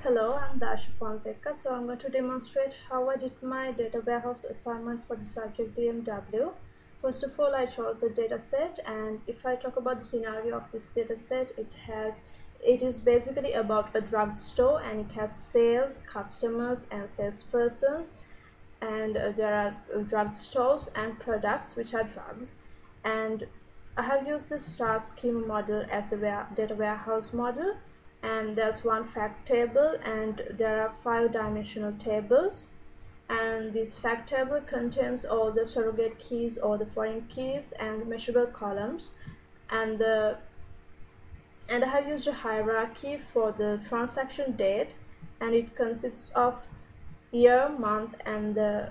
Hello, I'm Darsha Fonseca. So I'm going to demonstrate how I did my data warehouse assignment for the subject DMW. First of all, I chose a data set, and if I talk about the scenario of this data set, it is basically about a drugstore, and it has sales, customers, and salespersons, and there are drugstores and products which are drugs. And I have used the star schema model as a data warehouse model, and there's one fact table and there are 5-dimensional tables, and this fact table contains all the surrogate keys or the foreign keys and measurable columns, and I have used a hierarchy for the transaction date, and it consists of year, month, and the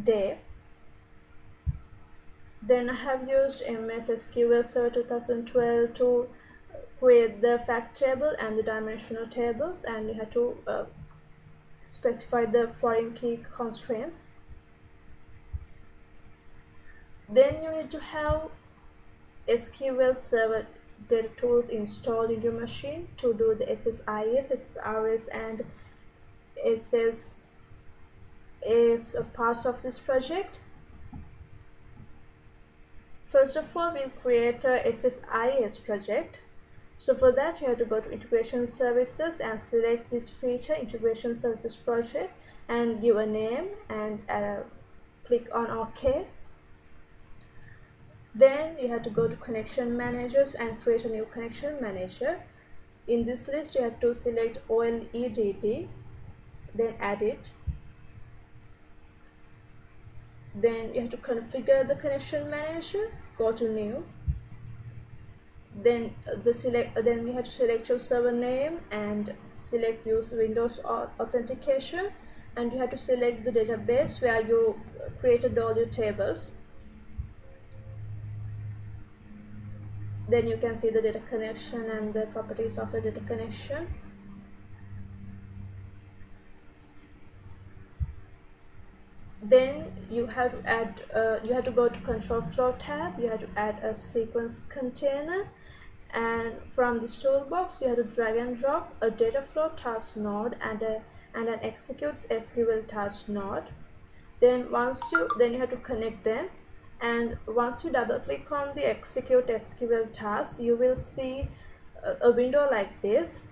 day. Then I have used MS SQL Server 2012 to create the fact table and the dimensional tables, and you have to specify the foreign key constraints. Then you need to have SQL Server data tools installed in your machine to do the SSIS, SSRS, and SS is a part of this project. First of all, we'll create a SSIS project. So for that, you have to go to Integration Services and select this feature, Integration Services Project, and give a name and click on OK. Then you have to go to Connection Managers and create a new connection manager. In this list, you have to select OLEDB, then add it. Then you have to configure the connection manager, go to New. Then you have to select your server name and select use Windows authentication, and you have to select the database where you created all your tables. Then you can see the data connection and the properties of the data connection. Then you have to add you have to go to control flow tab. You have to add a sequence container, and from this toolbox you have to drag and drop a data flow task node and an executes SQL task node. Then you have to connect them, and once you double click on the execute SQL task, you will see a window like this.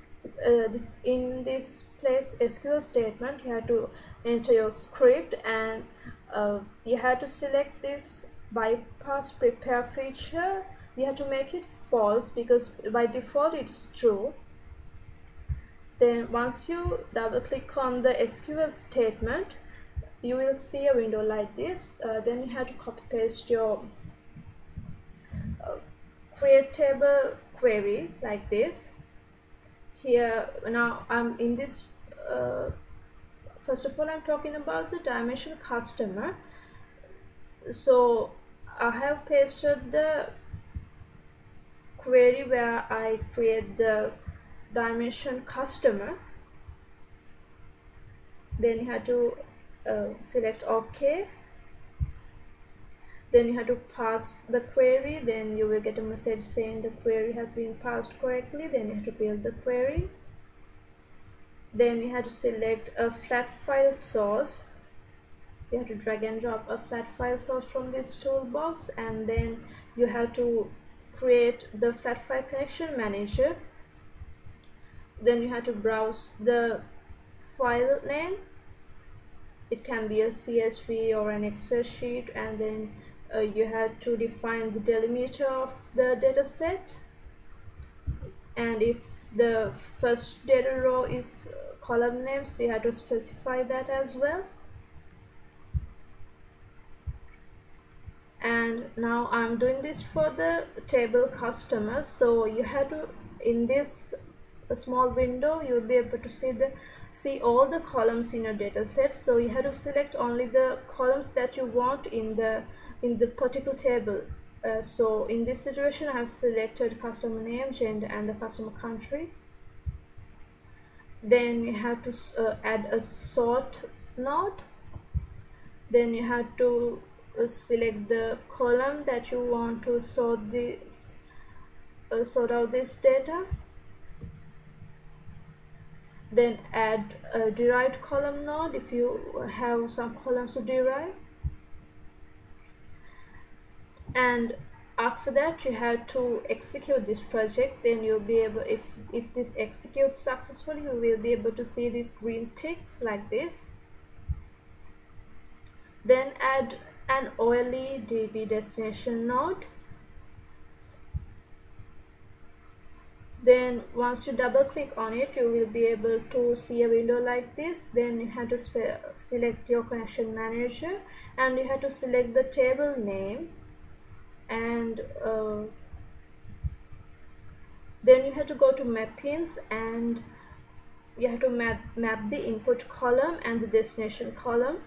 In this place SQL statement, you have to enter your script, and you have to select this bypass prepare feature. You have to make it false because by default it's true. Then once you double click on the SQL statement, you will see a window like this. Then you have to copy paste your create table query like this. Here now I'm in this first of all, I'm talking about the dimension customer. So I have pasted the query where I create the dimension customer. Then you have to select OK. Then you have to pass the query. Then you will get a message saying the query has been passed correctly. Then you have to build the query. Then you have to select a flat file source. You have to drag and drop a flat file source from this toolbox, and then you have to create the flat file connection manager. Then you have to browse the file name. It can be a CSV or an Excel sheet, and then you have to define the delimiter of the data set, and if the first data row is column name, so you have to specify that as well. And now I'm doing this for the table customers. So you have to, in this small window, you'll be able to see all the columns in your data set. So you have to select only the columns that you want in the particular table. So in this situation, I have selected customer name, gender, and the customer country. Then you have to add a sort node. Then you have to select the column that you want to sort out this data. Then add a derived column node if you have some columns to derive. And after that you have to execute this project. Then you'll be able, if this executes successfully, you will be able to see these green ticks like this. Then add an OLEDB destination node. Then once you double click on it, you will be able to see a window like this. Then you have to select your connection manager, and you have to select the table name, and then you have to go to mappings, and you have to map the input column and the destination column,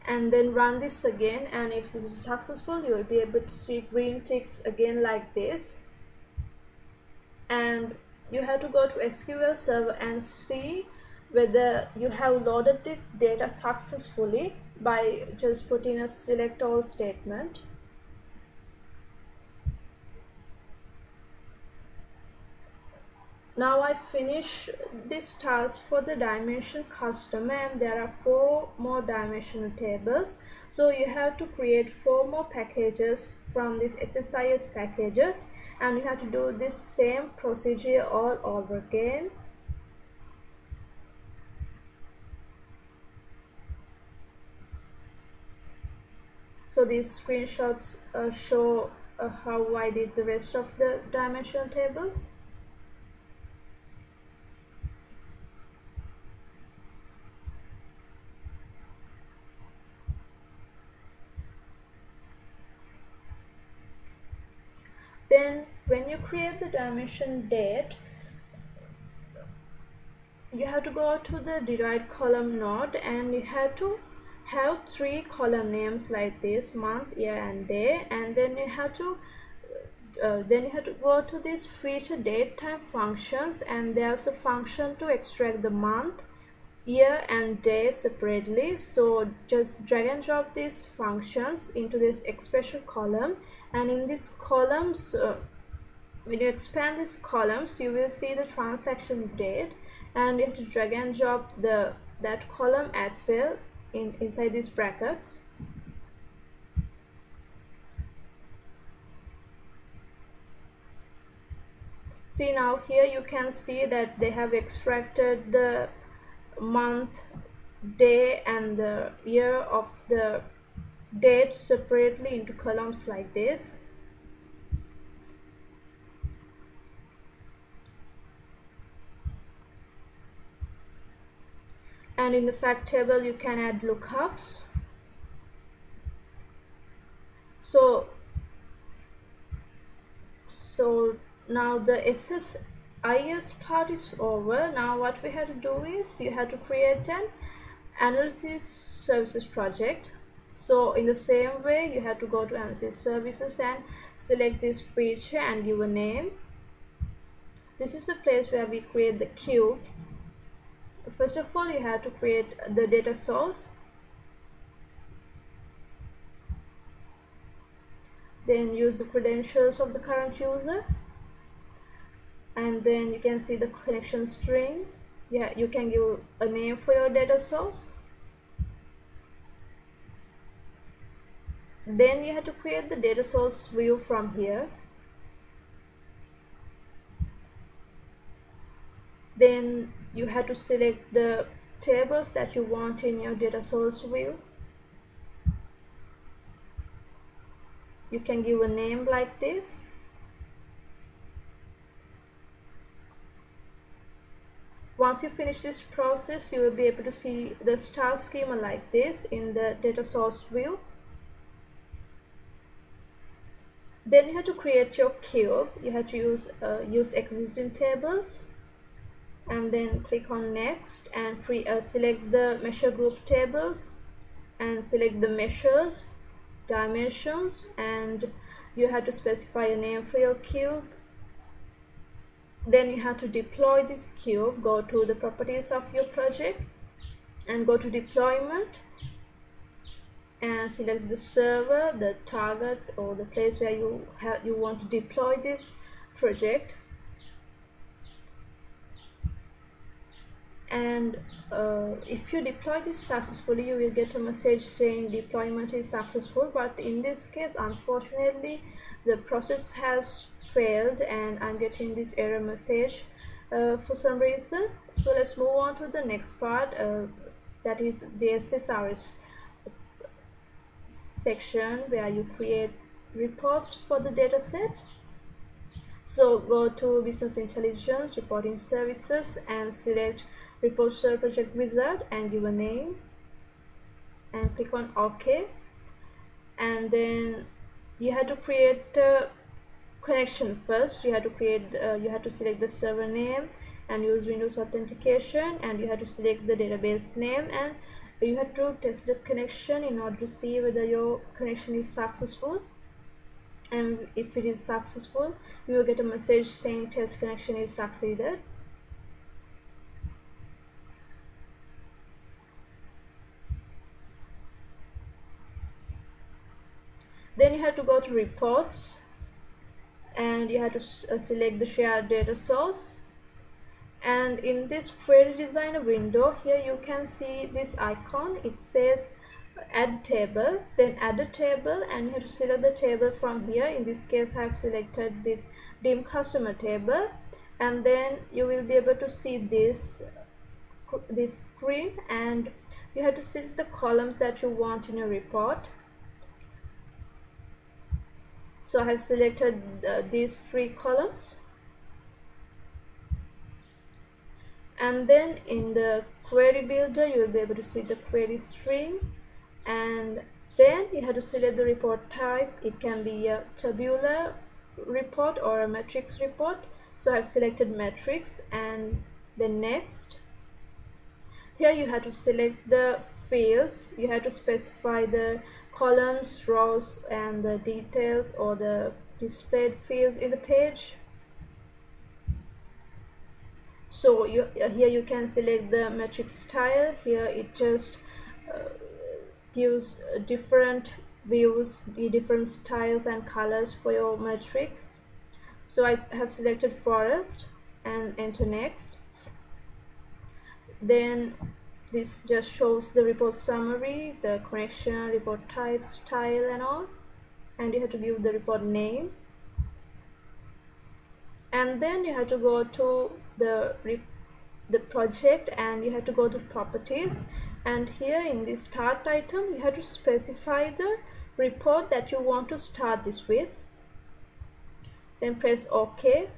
and then run this again. And if this is successful, you will be able to see green ticks again like this. And you have to go to SQL server and see whether you have loaded this data successfully by just putting a select all statement. Now I finish this task for the dimension customer, and there are 4 more dimensional tables. So you have to create 4 more packages from this SSIS packages, and you have to do this same procedure all over again. So these screenshots show how I did the rest of the dimensional tables. Then when you create the dimension date, you have to go to the derived column node, and you have to have 3 column names like this: month, year, and day. And then you have to go to this feature date time functions, and there's a function to extract the month, year, and day separately. So just drag and drop these functions into this expression column, and in these columns, when you expand these columns, you will see the transaction date, and you have to drag and drop that column as well inside these brackets. See, now here you can see that they have extracted the month, day, and the year of the date separately into columns like this. And in the fact table you can add lookups. So now the SSIS part is over. Now what we have to do is you have to create an analysis services project. So in the same way, you have to go to analysis services and select this feature and give a name. This is the place where we create the cube. First of all, you have to create the data source. Then use the credentials of the current user, and then you can see the connection string. Yeah, you can give a name for your data source. Then you have to create the data source view from here. Then you have to select the tables that you want in your data source view. You can give a name like this. Once you finish this process, you will be able to see the star schema like this in the data source view. Then you have to create your cube. You have to use existing tables, and then click on next, and select the measure group tables, and select the measures, dimensions, and you have to specify a name for your cube. Then you have to deploy this cube. Go to the properties of your project and go to deployment, and select the server, the target, or the place where you want to deploy this project. And if you deploy this successfully, you will get a message saying deployment is successful, but in this case unfortunately the process has failed and I'm getting this error message for some reason. So let's move on to the next part, that is the SSRS section where you create reports for the dataset. So go to Business Intelligence, Reporting Services, and select Report Server Project Wizard and give a name and click on OK. And then you have to create a connection first. You have to select the server name and use Windows authentication, and you have to select the database name, and you have to test the connection in order to see whether your connection is successful. And if it is successful, you will get a message saying test connection is succeeded. Then you have to go to reports and you have to select the shared data source, and in this query designer window here you can see this icon. It says add table, then add a table, and you have to select the table from here. In this case I have selected this dim customer table, and then you will be able to see this screen, and you have to select the columns that you want in your report. So I have selected these 3 columns, and then in the query builder you will be able to see the query string, and then you have to select the report type. It can be a tabular report or a matrix report. So I have selected matrix, and then next. Here you have to select the fields. You have to specify the columns, rows, and the details or the displayed fields in the page. So here you can select the matrix style. Here it just gives different views, different styles and colors for your matrix. So I have selected forest and enter next. Then this just shows the report summary, the connection, report type, style, and all, and you have to give the report name. And then you have to go to the project, and you have to go to properties, and here in this start item you have to specify the report that you want to start this with. Then press OK,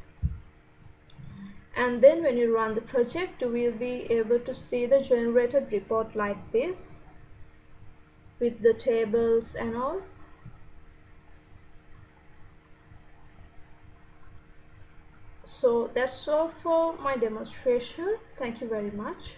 and then when you run the project you will be able to see the generated report like this with the tables and all. So that's all for my demonstration. Thank you very much.